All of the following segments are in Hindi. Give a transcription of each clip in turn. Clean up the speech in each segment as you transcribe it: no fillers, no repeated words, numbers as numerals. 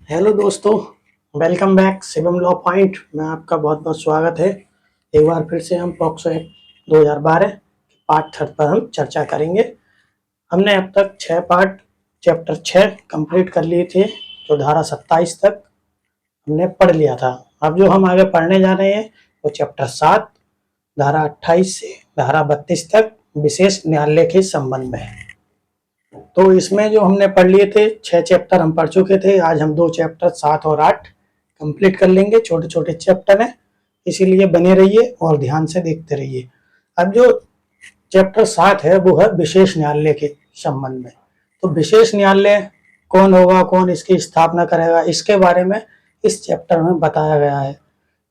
हेलो दोस्तों, welcome back Shivam law point में आपका बहुत बहुत स्वागत है। एक बार फिर से हम पॉक्सो एक्ट 2012 पार्ट थर्ड पर हम चर्चा करेंगे। हमने अब तक 6 पार्ट चैप्टर 6 कंप्लीट कर लिए थे, जो धारा 27 तक हमने पढ़ लिया था। अब जो हम आगे पढ़ने जा रहे हैं वो चैप्टर 7 धारा 28 से धारा 32 तक विशेष न्यायालय के संबंध में है। तो इसमें जो हमने पढ़ लिए थे 6 चैप्टर हम पढ़ चुके थे। आज हम 2 चैप्टर 7 और 8 कंप्लीट कर लेंगे। छोटे छोटे चैप्टर हैं, इसीलिए बने रहिए और ध्यान से देखते रहिए। अब जो चैप्टर 7 है वो है विशेष न्यायालय के संबंध में। तो विशेष न्यायालय कौन होगा, कौन इसकी स्थापना करेगा, इसके बारे में इस चैप्टर में बताया गया है।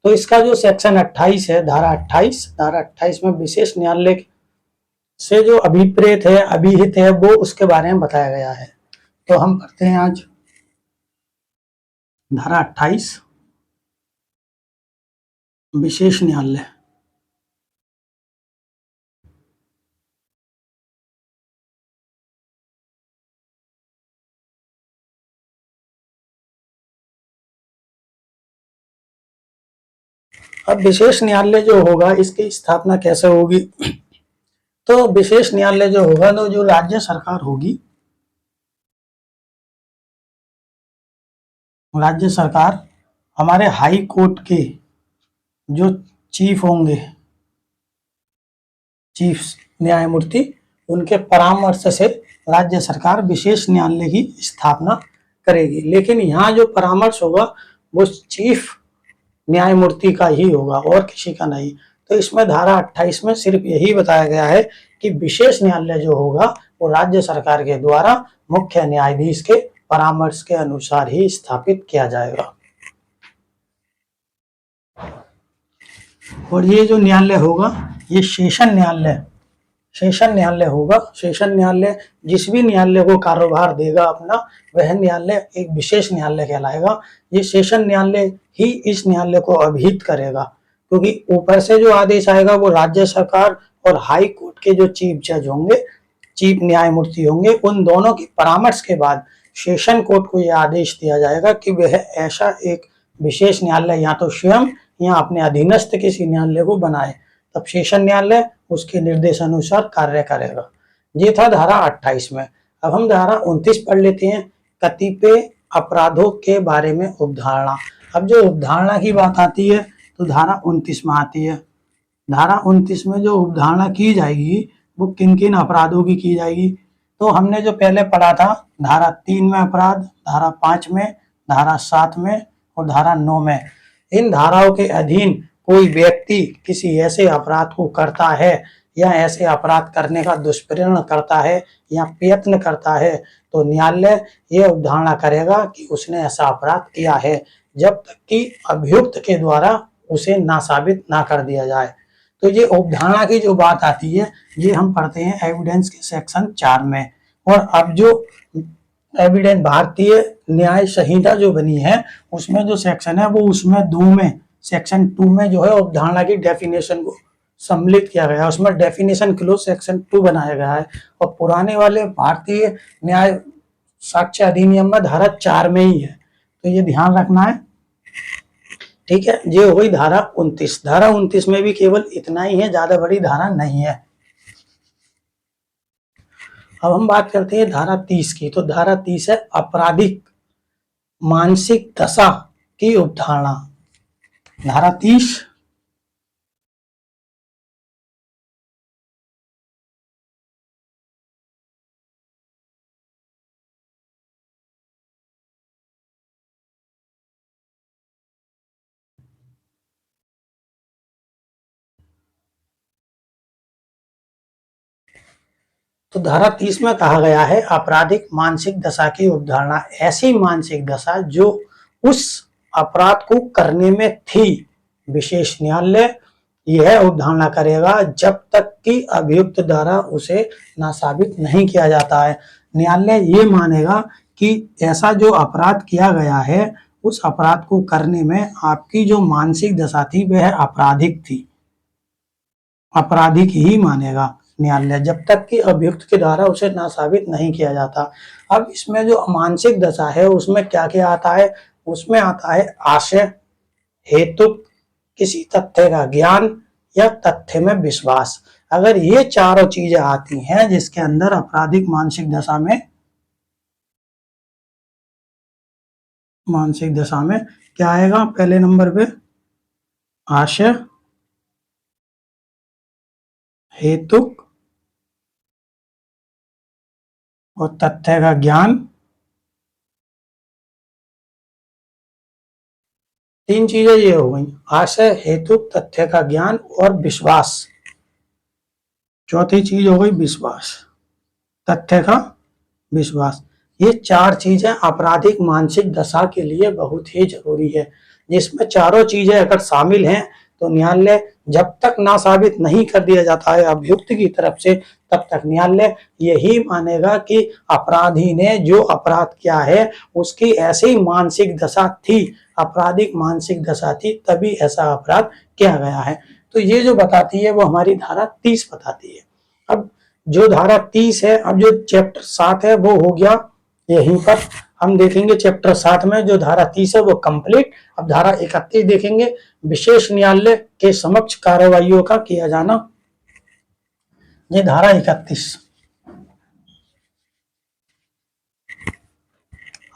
तो इसका जो सेक्शन 28 है, धारा 28 में विशेष न्यायालय से जो अभिप्रेत है, अभिहित है, वो उसके बारे में बताया गया है। तो हम पढ़ते हैं आज धारा 28 विशेष न्यायालय। अब विशेष न्यायालय जो होगा इसकी स्थापना कैसे होगी? तो विशेष न्यायालय जो होगा तो जो राज्य सरकार होगी, राज्य सरकार हमारे हाई कोर्ट के जो चीफ होंगे, चीफ न्यायमूर्ति, उनके परामर्श से राज्य सरकार विशेष न्यायालय की स्थापना करेगी। लेकिन यहाँ जो परामर्श होगा वो चीफ न्यायमूर्ति का ही होगा और किसी का नहीं। तो इसमें धारा 28 में सिर्फ यही बताया गया है कि विशेष न्यायालय जो होगा वो राज्य सरकार के द्वारा मुख्य न्यायाधीश के परामर्श के अनुसार ही स्थापित किया जाएगा। और ये जो न्यायालय होगा ये सेशन न्यायालय होगा। सेशन न्यायालय जिस भी न्यायालय को कारोबार देगा अपना, वह न्यायालय एक विशेष न्यायालय कहलाएगा। ये सेशन न्यायालय ही इस न्यायालय को अभिहित करेगा, क्योंकि ऊपर से जो आदेश आएगा वो राज्य सरकार और हाई कोर्ट के जो चीफ जज होंगे, चीफ न्यायमूर्ति होंगे, उन दोनों की परामर्श के बाद सेशन कोर्ट को यह आदेश दिया जाएगा कि वह ऐसा एक विशेष न्यायालय या तो स्वयं या अपने अधीनस्थ किसी न्यायालय को बनाए। तब सेशन न्यायालय उसके निर्देशानुसार कार्य करेगा। ये था धारा 28 में। अब हम धारा 29 पढ़ लेते हैं, कतिपय अपराधों के बारे में उपधारणा। अब जो उपधारणा की बात आती है तो धारा 29 में आती है। धारा 29 में जो उपधारणा की जाएगी वो किन किन अपराधों की जाएगी? तो हमने जो पहले पढ़ा था धारा 3 में अपराध, धारा 5 में, धारा 7 में और धारा 9 में। इन धाराओं के अधीन कोई व्यक्ति किसी ऐसे अपराध को करता है या ऐसे अपराध करने का दुष्प्रेरण करता है या प्रयत्न करता है तो न्यायालय यह उपधारणा करेगा कि उसने ऐसा अपराध किया है, जब तक कि अभियुक्त के द्वारा उसे ना साबित ना कर दिया जाए। तो ये उपधारणा की जो बात आती है ये हम पढ़ते हैं एविडेंस के सेक्शन 4 में। और अब जो एविडेंस भारतीय न्याय संहिता जो बनी है उसमें जो सेक्शन है वो उसमें 2 में, सेक्शन 2 में जो है उपधारणा की डेफिनेशन को सम्मिलित किया गया है। उसमें डेफिनेशन क्लोज सेक्शन 2 बनाया गया है और पुराने वाले भारतीय न्याय साक्ष्य अधिनियम में धारा 4 में ही है। तो ये ध्यान रखना है, ठीक है। ये हो गई धारा 29। धारा 29 में भी केवल इतना ही है, ज्यादा बड़ी धारा नहीं है। अब हम बात करते हैं धारा 30 की। तो धारा 30 है आपराधिक मानसिक दशा की उपधारणा। धारा 30 तो धारा 30 में कहा गया है आपराधिक मानसिक दशा की उपधारणा ऐसी मानसिक दशा जो उस अपराध को करने में थी। विशेष न्यायालय यह उपधारणा करेगा जब तक कि अभियुक्त द्वारा उसे नासाबित नहीं किया जाता है। न्यायालय ये मानेगा कि ऐसा जो अपराध किया गया है उस अपराध को करने में आपकी जो मानसिक दशा थी वह आपराधिक थी, आपराधिक ही मानेगा न्यायालय, जब तक कि अभियुक्त के द्वारा उसे नासाबित नहीं किया जाता। अब इसमें जो मानसिक दशा है उसमें क्या क्या आता है, उसमें आता है आशय, हेतु, किसी तथ्य का ज्ञान या तथ्य में विश्वास। अगर ये चारों चीजें आती हैं जिसके अंदर आपराधिक मानसिक दशा में क्या आएगा, पहले नंबर पे आशय, हेतु और तथ्य का ज्ञान। तीन चीजें ये हो गई, आशय, हेतु, तथ्य का ज्ञान और विश्वास। चौथी चीज हो गई विश्वास, तथ्य का विश्वास। ये चार चीजें आपराधिक मानसिक दशा के लिए बहुत ही जरूरी है, जिसमें चारों चीजें अगर शामिल हैं तो न्यायालय जब तक ना साबित नहीं कर दिया जाता है अभियुक्त की तरफ से, तब तक न्यायालय यही मानेगा कि अपराधी ने जो अपराध किया है उसकी ऐसी मानसिक दशा थी, आपराधिक मानसिक दशा थी, तभी ऐसा अपराध किया गया है। तो ये जो बताती है वो हमारी धारा 30 बताती है। अब जो धारा 30 है, अब जो चैप्टर 7 है वो हो गया यहीं पर। हम देखेंगे चैप्टर 7 में जो धारा 30 है वो कंप्लीट। अब धारा 31 देखेंगे, विशेष न्यायालय के समक्ष कार्रवाइयों का किया जाना। ये धारा 31।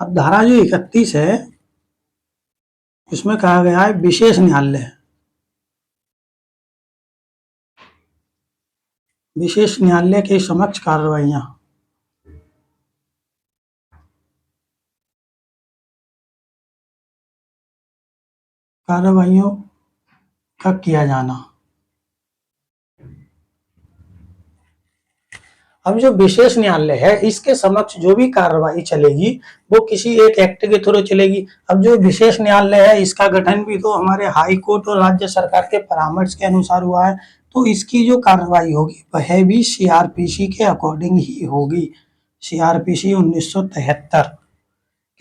अब धारा जो 31 है उसमें कहा गया है विशेष न्यायालय, विशेष न्यायालय के समक्ष कार्रवाइयां। कार्रवाइयों का किया जाना। अब जो विशेष न्यायालय है इसके समक्ष जो भी कार्रवाई चलेगी वो किसी एक एक्ट के थ्रू चलेगी। अब जो विशेष न्यायालय है इसका गठन भी तो हमारे हाई कोर्ट और राज्य सरकार के परामर्श के अनुसार हुआ है, तो इसकी जो कार्रवाई होगी वह भी सीआरपीसी के अकॉर्डिंग ही होगी, सीआरपीसी 1973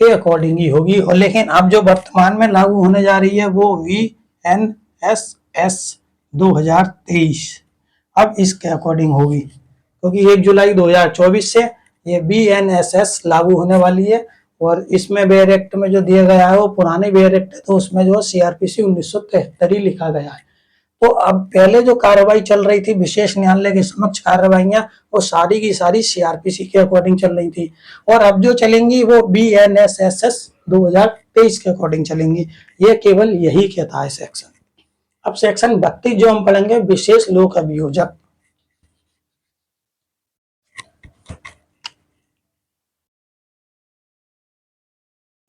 के अकॉर्डिंग ही होगी। और लेकिन अब जो वर्तमान में लागू होने जा रही है वो VNSS 2023, अब इसके अकॉर्डिंग होगी, क्योंकि 1 जुलाई 2024 से ये BNSS लागू होने वाली है। और इसमें बेयर एक्ट में जो दिया गया है वो पुराने बेयर एक्ट है, तो उसमें जो सीआरपीसी 1973 ही लिखा गया है। तो अब पहले जो कार्रवाई चल रही थी विशेष न्यायालय के समक्ष कार्रवाइयां, वो सारी की सारी सीआरपीसी के अकॉर्डिंग चल रही थी, और अब जो चलेंगी वो BNSS 2023 के अकॉर्डिंग चलेंगी। ये केवल यही कहता है सेक्शन। अब सेक्शन 32 जो हम पढ़ेंगे, विशेष लोक अभियोजक।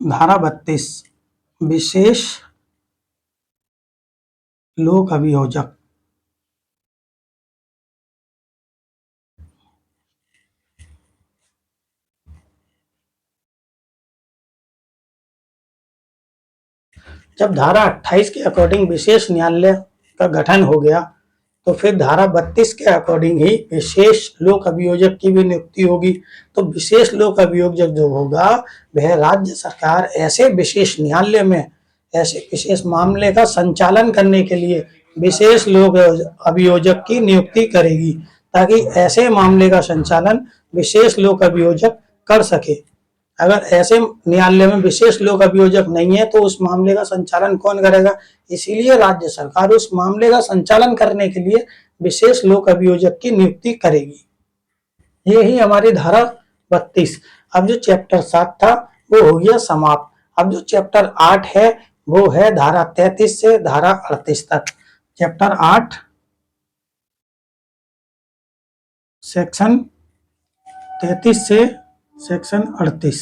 धारा 32 विशेष लोक अभियोजक। जब धारा 28 के अकॉर्डिंग विशेष न्यायालय का गठन हो गया तो फिर धारा 32 के अकॉर्डिंग ही विशेष लोक अभियोजक की भी नियुक्ति होगी। तो विशेष लोक अभियोजक जो होगा वह राज्य सरकार ऐसे विशेष न्यायालय में ऐसे विशेष मामले का संचालन करने के लिए विशेष लोक अभियोजक की नियुक्ति करेगी, ताकि ऐसे मामले का संचालन विशेष लोक अभियोजक कर सके। अगर ऐसे न्यायालय में विशेष लोक अभियोजक नहीं है तो उस मामले का संचालन कौन करेगा, इसीलिए राज्य सरकार उस मामले का संचालन करने के लिए विशेष लोक अभियोजक की नियुक्ति करेगी। ये ही हमारी धारा 32। अब जो चैप्टर 7 था वो हो गया समाप्त। अब जो चैप्टर 8 है वो है धारा 33 से धारा 38 तक। चैप्टर 8 सेक्शन 33 से सेक्शन 38,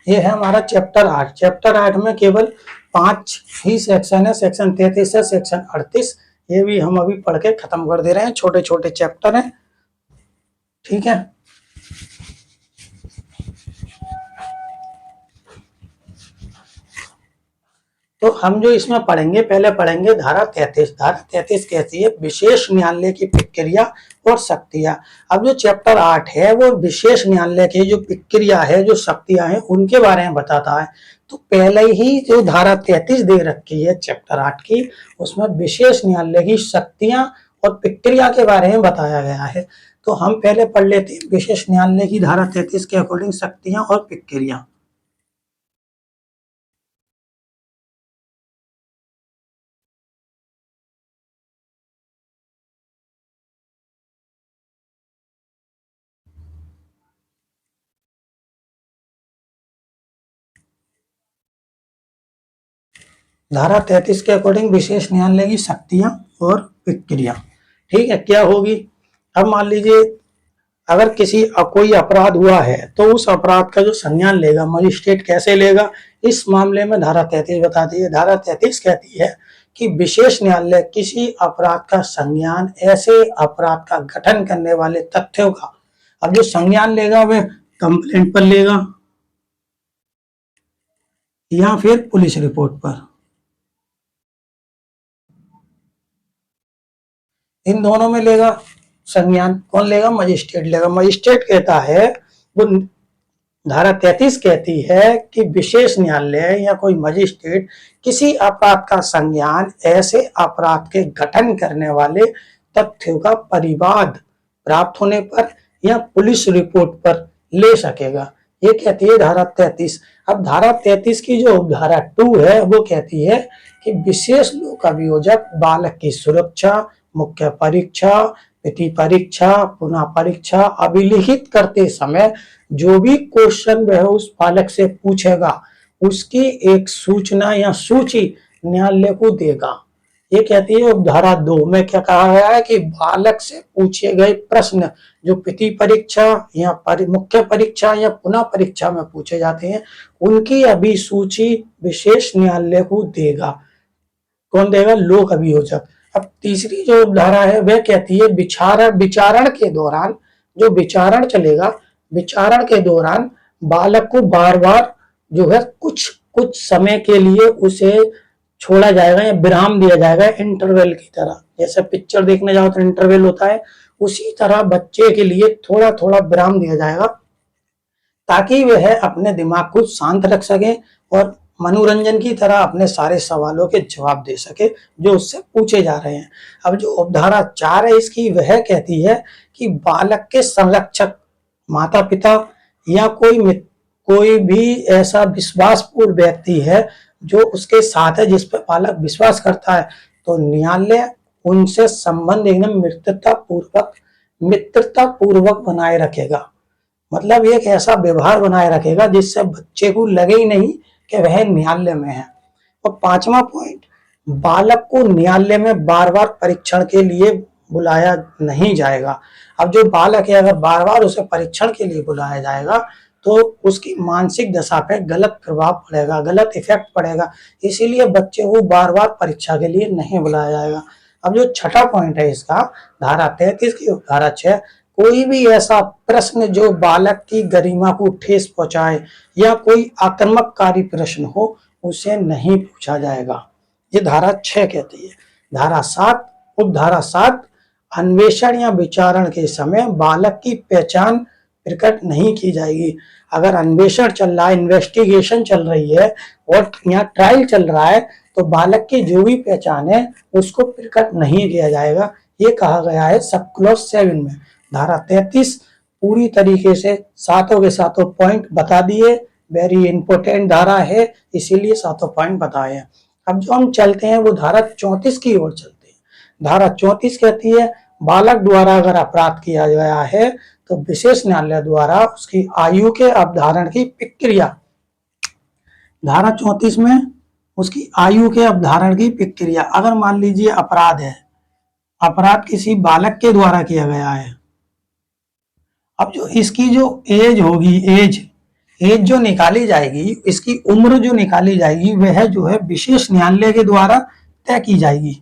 ये है हमारा चैप्टर 8। चैप्टर 8 में केवल 5 ही सेक्शन है, सेक्शन 33 से सेक्शन 38। ये भी हम अभी पढ़ के खत्म कर दे रहे हैं, छोटे छोटे चैप्टर हैं, ठीक है। तो हम जो इसमें पढ़ेंगे, पहले पढ़ेंगे धारा 33। धारा 33 कहती है विशेष न्यायालय की प्रक्रिया और शक्तियां। अब जो चैप्टर 8 है वो विशेष न्यायालय की जो प्रक्रिया है, जो शक्तियां हैं, उनके बारे में बताता है। तो पहले ही जो धारा 33 दे रखी है चैप्टर 8 की, उसमें विशेष न्यायालय की शक्तियां और प्रक्रिया के बारे में बताया गया है। तो हम पहले पढ़ लेते हैं विशेष न्यायालय की धारा 33 के अकॉर्डिंग शक्तियां और प्रक्रिया। धारा 33 के अकॉर्डिंग विशेष न्यायालय की शक्तियां और प्रक्रिया। ठीक है, क्या होगी? अब मान लीजिए अगर कोई अपराध हुआ है तो उस अपराध का जो संज्ञान लेगा मजिस्ट्रेट कैसे लेगा, इस मामले में धारा 33 बताती है। धारा 33 कहती है कि विशेष न्यायालय किसी अपराध का संज्ञान ऐसे अपराध का गठन करने वाले तथ्यों का, अब जो संज्ञान लेगा वह कंप्लेंट पर लेगा या फिर पुलिस रिपोर्ट पर, इन दोनों में लेगा संज्ञान। कौन लेगा? मजिस्ट्रेट लेगा। मजिस्ट्रेट कहता है, वो धारा 33 कहती है कि विशेष न्यायालय या कोई मजिस्ट्रेट किसी अपराध का संज्ञान ऐसे अपराध के गठन करने वाले तथ्यों का परिवाद प्राप्त होने पर या पुलिस रिपोर्ट पर ले सकेगा। ये कहती है धारा 33। अब धारा 33 की जो धारा 2 है वो कहती है कि विशेष लोक अभियोजक बालक की सुरक्षा, मुख्य परीक्षा, प्रति परीक्षा, पुनः परीक्षा अभिलिखित करते समय जो भी क्वेश्चन वह उस बालक से पूछेगा उसकी एक सूचना या सूची न्यायालय को देगा। ये कहती है धारा 2 में क्या कहा गया है कि बालक से पूछे गए प्रश्न जो प्रति परीक्षा या मुख्य परीक्षा या पुनः परीक्षा में पूछे जाते हैं उनकी अभी सूची विशेष न्यायालय को देगा। कौन देगा? लोक अभियोजक। अब तीसरी जो धारा है वह कहती है विचारण के दौरान, जो विचारण चलेगा, विचारण के दौरान बालक को बार बार जो है कुछ कुछ समय के लिए उसे छोड़ा जाएगा या विराम दिया जाएगा, इंटरवल की तरह। जैसे पिक्चर देखने जाओ तो इंटरवल होता है, उसी तरह बच्चे के लिए थोड़ा थोड़ा विराम दिया जाएगा ताकि वह अपने दिमाग को शांत रख सके और मनोरंजन की तरह अपने सारे सवालों के जवाब दे सके जो उससे पूछे जा रहे हैं। अब जो उपधारा 4 है इसकी, वह कहती है कि बालक के संरक्षक माता पिता या कोई भी ऐसा विश्वासपूर्ण व्यक्ति है जो उसके साथ है जिस पर बालक विश्वास करता है, तो न्यायालय उनसे संबंध एकदम मित्रता पूर्वक बनाए रखेगा। मतलब एक ऐसा व्यवहार बनाए रखेगा जिससे बच्चे को लगे ही नहीं कि वह न्यायालय में है। और 5वां पॉइंट, बालक को न्यायालय में बार बार परीक्षण के लिए बुलाया नहीं जाएगा। अब जो बालक है अगर बार बार उसे परीक्षण के लिए बुलाया जाएगा तो उसकी मानसिक दशा पे गलत प्रभाव पड़ेगा, गलत इफेक्ट पड़ेगा, इसीलिए बच्चे को बार बार परीक्षा के लिए नहीं बुलाया जाएगा। अब जो 6वां पॉइंट है इसका, धारा 33 की धारा 6, कोई भी ऐसा प्रश्न जो बालक की गरिमा को ठेस पहुंचाए या कोई आक्रामककारी प्रश्न हो उसे नहीं पूछा जाएगा। ये धारा 6 कहती है। धारा 7, उपधारा 7, अन्वेषण या विचारण के समय बालक की पहचान प्रकट नहीं की जाएगी। अगर अन्वेषण चल रहा है, इन्वेस्टिगेशन चल रही है और यहाँ ट्रायल चल रहा है तो बालक की जो भी पहचान है उसको प्रकट नहीं किया जाएगा। ये कहा गया है सब क्लॉज 7 में। धारा 33 पूरी तरीके से सातों के सातों पॉइंट बता दिए। वेरी इंपॉर्टेंट धारा है, इसीलिए सातों पॉइंट बताए हैं। अब जो हम चलते हैं वो धारा 34 की ओर चलते हैं। धारा 34 कहती है बालक द्वारा अगर अपराध किया गया है तो विशेष न्यायालय द्वारा उसकी आयु के अवधारण की प्रक्रिया, धारा 34 में उसकी आयु के अवधारण की प्रक्रिया, अगर मान लीजिए अपराध है, अपराध किसी बालक के द्वारा किया गया है, अब जो इसकी जो एज होगी, एज जो निकाली जाएगी, इसकी उम्र जो निकाली जाएगी वह जो है विशेष न्यायालय के द्वारा तय की जाएगी।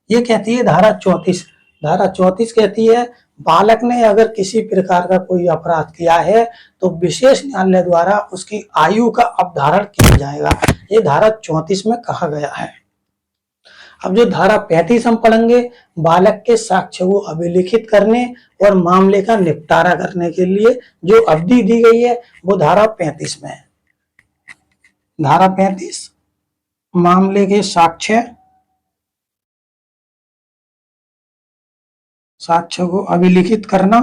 ये कहती है धारा 34। धारा 34 कहती है बालक ने अगर किसी प्रकार का कोई अपराध किया है तो विशेष न्यायालय द्वारा उसकी आयु का अवधारण किया जाएगा। ये धारा 34 में कहा गया है। अब जो धारा 35 हम पढ़ेंगे, बालक के साक्ष्य को अभिलिखित करने और मामले का निपटारा करने के लिए जो अवधि दी गई है वो धारा 35 में है। धारा 35 मामले के साक्ष्य को अभिलिखित करना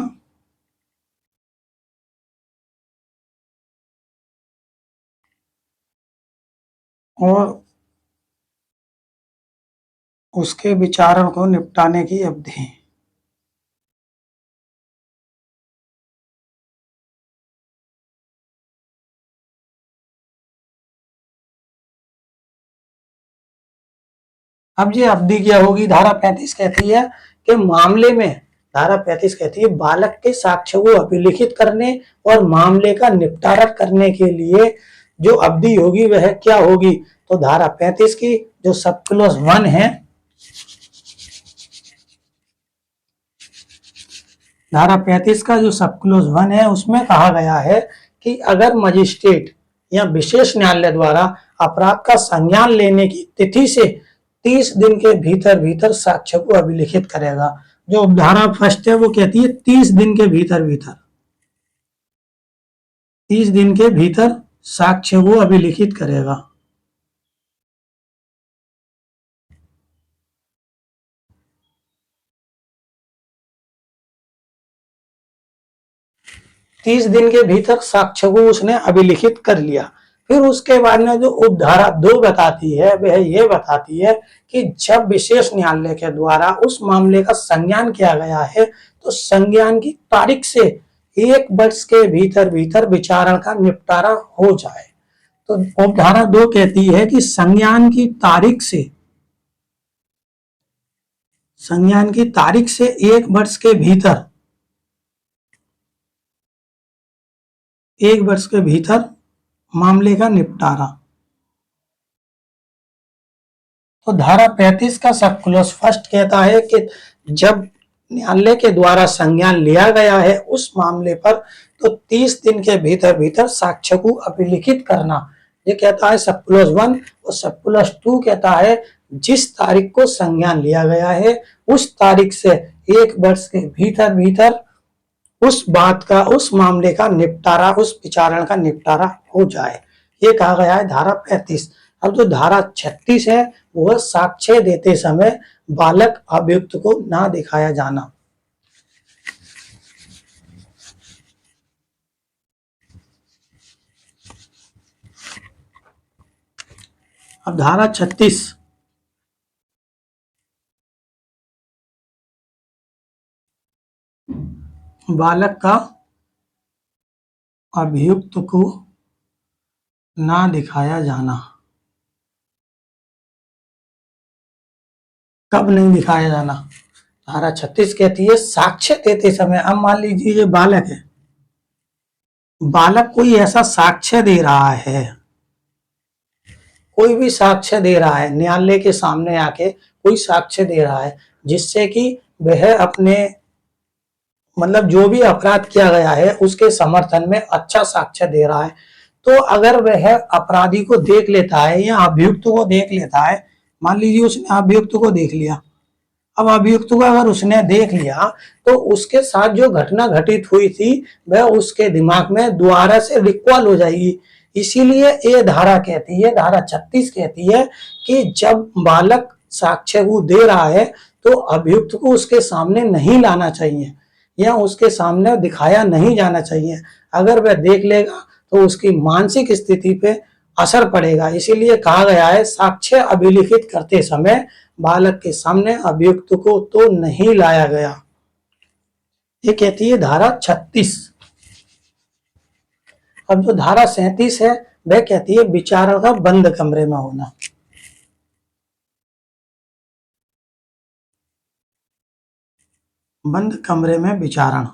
और उसके विचारण को निपटाने की अवधि। अब ये अवधि क्या होगी? धारा 35 कहती है कि मामले में, धारा 35 कहती है बालक के साक्ष्य को अभिलिखित करने और मामले का निपटारा करने के लिए जो अवधि होगी वह क्या होगी? तो धारा 35 की जो सब क्लॉज 1 है, धारा 35 का जो सब क्लॉज 1 है उसमें कहा गया है कि अगर मजिस्ट्रेट या विशेष न्यायालय द्वारा अपराध का संज्ञान लेने की तिथि से 30 दिन के भीतर भीतर साक्ष्य को अभिलिखित करेगा। जो धारा फर्स्ट है वो कहती है 30 दिन के भीतर भीतर, 30 दिन के भीतर साक्ष्य को अभिलिखित करेगा। तीस दिन के भीतर साक्ष्य को उसने अभिलिखित कर लिया। फिर उसके बाद में जो उपधारा 2 बताती है वह यह बताती है कि जब विशेष न्यायालय के द्वारा उस मामले का संज्ञान किया गया है तो संज्ञान की तारीख से 1 वर्ष के भीतर भीतर विचारण का निपटारा हो जाए। तो उपधारा 2 कहती है कि संज्ञान की तारीख से, संज्ञान की तारीख से 1 वर्ष के भीतर, 1 वर्ष के भीतर मामले का निपटारा। तो धारा 35 का सब क्लॉज फर्स्ट कहता है कि जब न्यायालय के द्वारा संज्ञान लिया गया है उस मामले पर तो 30 दिन के भीतर भीतर साक्ष्य को अभिलिखित करना, ये कहता है सब क्लॉज 1। और सब क्लॉज 2 कहता है जिस तारीख को संज्ञान लिया गया है उस तारीख से 1 वर्ष के भीतर भीतर उस बात का, उस मामले का निपटारा, उस विचारण का निपटारा हो जाए। ये कहा गया है धारा 35। अब जो धारा 36 है वो साक्ष्य देते समय बालक अभियुक्त को ना दिखाया जाना। अब धारा 36 बालक का अभियुक्त को ना दिखाया जाना। कब नहीं दिखाया जाना? धारा 36 कहती है साक्ष्य देते समय। अब मान लीजिए ये बालक है, बालक कोई ऐसा साक्ष्य दे रहा है, कोई भी साक्ष्य दे रहा है, न्यायालय के सामने आके कोई साक्ष्य दे रहा है जिससे कि वह अपने, मतलब जो भी अपराध किया गया है उसके समर्थन में अच्छा साक्ष्य दे रहा है। तो अगर वह अपराधी को देख लेता है या अभियुक्त को देख लेता है, मान लीजिए उसने अभियुक्त को देख लिया, अब अभियुक्त को अगर उसने देख लिया तो उसके साथ जो घटना घटित हुई थी वह उसके दिमाग में दोबारा से रिकॉल हो जाएगी। इसीलिए ये धारा कहती है, धारा 36 कहती है कि जब बालक साक्ष्य को दे रहा है तो अभियुक्त को उसके सामने नहीं लाना चाहिए या उसके सामने दिखाया नहीं जाना चाहिए। अगर वह देख लेगा तो उसकी मानसिक स्थिति पे असर पड़ेगा। इसीलिए कहा गया है साक्ष्य अभिलिखित करते समय बालक के सामने अभियुक्त को तो नहीं लाया गया। ये कहती है धारा 36। अब जो धारा 37 है वह कहती है विचारण का बंद कमरे में होना। बंद कमरे में विचारण।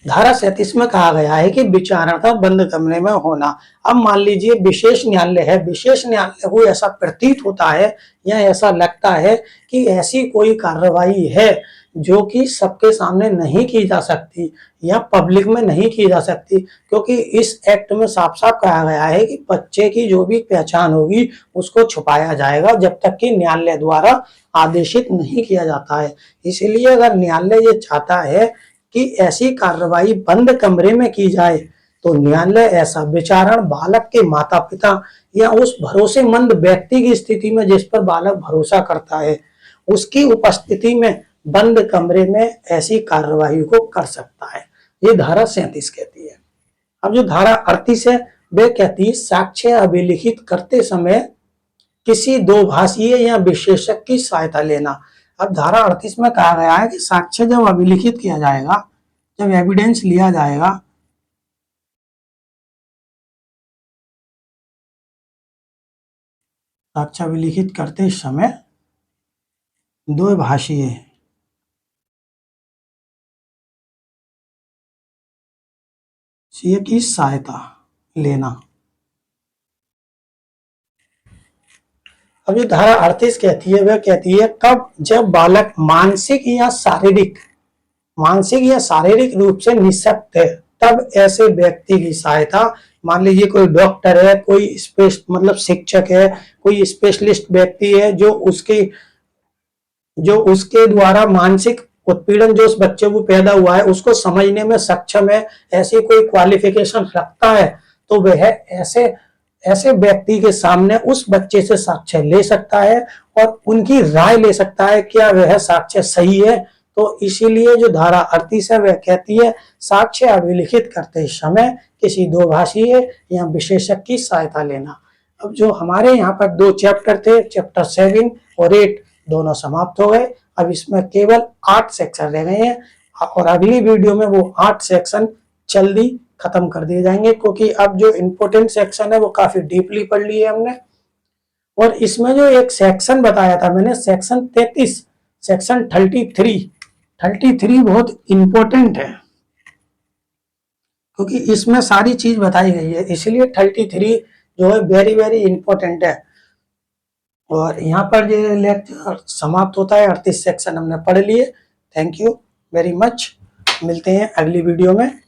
धारा 37 में कहा गया है कि विचारण का बंद कमरे में होना। अब मान लीजिए विशेष न्यायालय है, विशेष न्यायालय को ऐसा प्रतीत होता है या ऐसा लगता है कि ऐसी कोई कार्रवाई है जो कि सबके सामने नहीं की जा सकती या पब्लिक में नहीं की जा सकती, क्योंकि इस एक्ट में साफ साफ कहा गया है कि बच्चे की जो भी पहचान होगी उसको छुपाया जाएगा जब तक कि न्यायालय द्वारा आदेशित नहीं किया जाता है। इसीलिए अगर न्यायालय ये चाहता है कि ऐसी कार्रवाई बंद कमरे में की जाए तो न्यायालय ऐसा विचारण बालक के माता पिता या उस भरोसेमंद व्यक्ति की स्थिति में जिस पर बालक भरोसा करता है उसकी उपस्थिति में बंद कमरे में ऐसी कार्रवाई को कर सकता है। ये धारा 37 कहती है। अब जो धारा 38 है वे कहती है साक्ष्य अभिलिखित करते समय किसी दो भाषीय या विशेषज्ञ की सहायता लेना। अब धारा 38 में कहा गया है कि साक्ष्य जब अभिलिखित किया जाएगा, जब एविडेंस लिया जाएगा, साक्ष्य अभिलिखित करते समय दो भाषीय की सहायता लेना। अब जो धारा 38 कहती है वह कहती है कब, जब बालक मानसिक या शारीरिक रूप से निःशक्त है, तब ऐसे व्यक्ति की सहायता, मान लीजिए कोई डॉक्टर है, कोई मतलब शिक्षक है, कोई स्पेशलिस्ट व्यक्ति है जो उसके द्वारा मानसिक उत्पीड़न जो उस बच्चे को पैदा हुआ है उसको समझने में सक्षम है, ऐसी कोई क्वालिफिकेशन रखता है, तो वह ऐसे ऐसे व्यक्ति के सामने उस बच्चे से साक्ष्य ले सकता है और उनकी राय ले सकता है क्या वह साक्ष्य सही है। तो इसीलिए जो धारा 38 है वह कहती है साक्ष्य अभिलिखित करते समय किसी दो भाषीय या विशेषज्ञ की सहायता लेना। अब जो हमारे यहाँ पर दो चैप्टर थे, चैप्टर 7 और 8 दोनों समाप्त हो गए। अब इसमें केवल 8 सेक्शन रह गए हैं और अगली वीडियो में वो 8 सेक्शन जल्दी खत्म कर दिए जाएंगे, क्योंकि अब जो इम्पोर्टेंट सेक्शन है वो काफी डीपली पढ़ लिए हमने। और इसमें जो एक सेक्शन बताया था मैंने, सेक्शन 33, सेक्शन 33 बहुत इंपॉर्टेंट है, क्योंकि इसमें सारी चीज बताई गई है, इसलिए 33 जो है वेरी वेरी इंपॉर्टेंट है। और यहाँ पर ये लेक्चर समाप्त होता है, 38 सेक्शन हमने पढ़ लिए। थैंक यू वेरी मच, मिलते हैं अगली वीडियो में।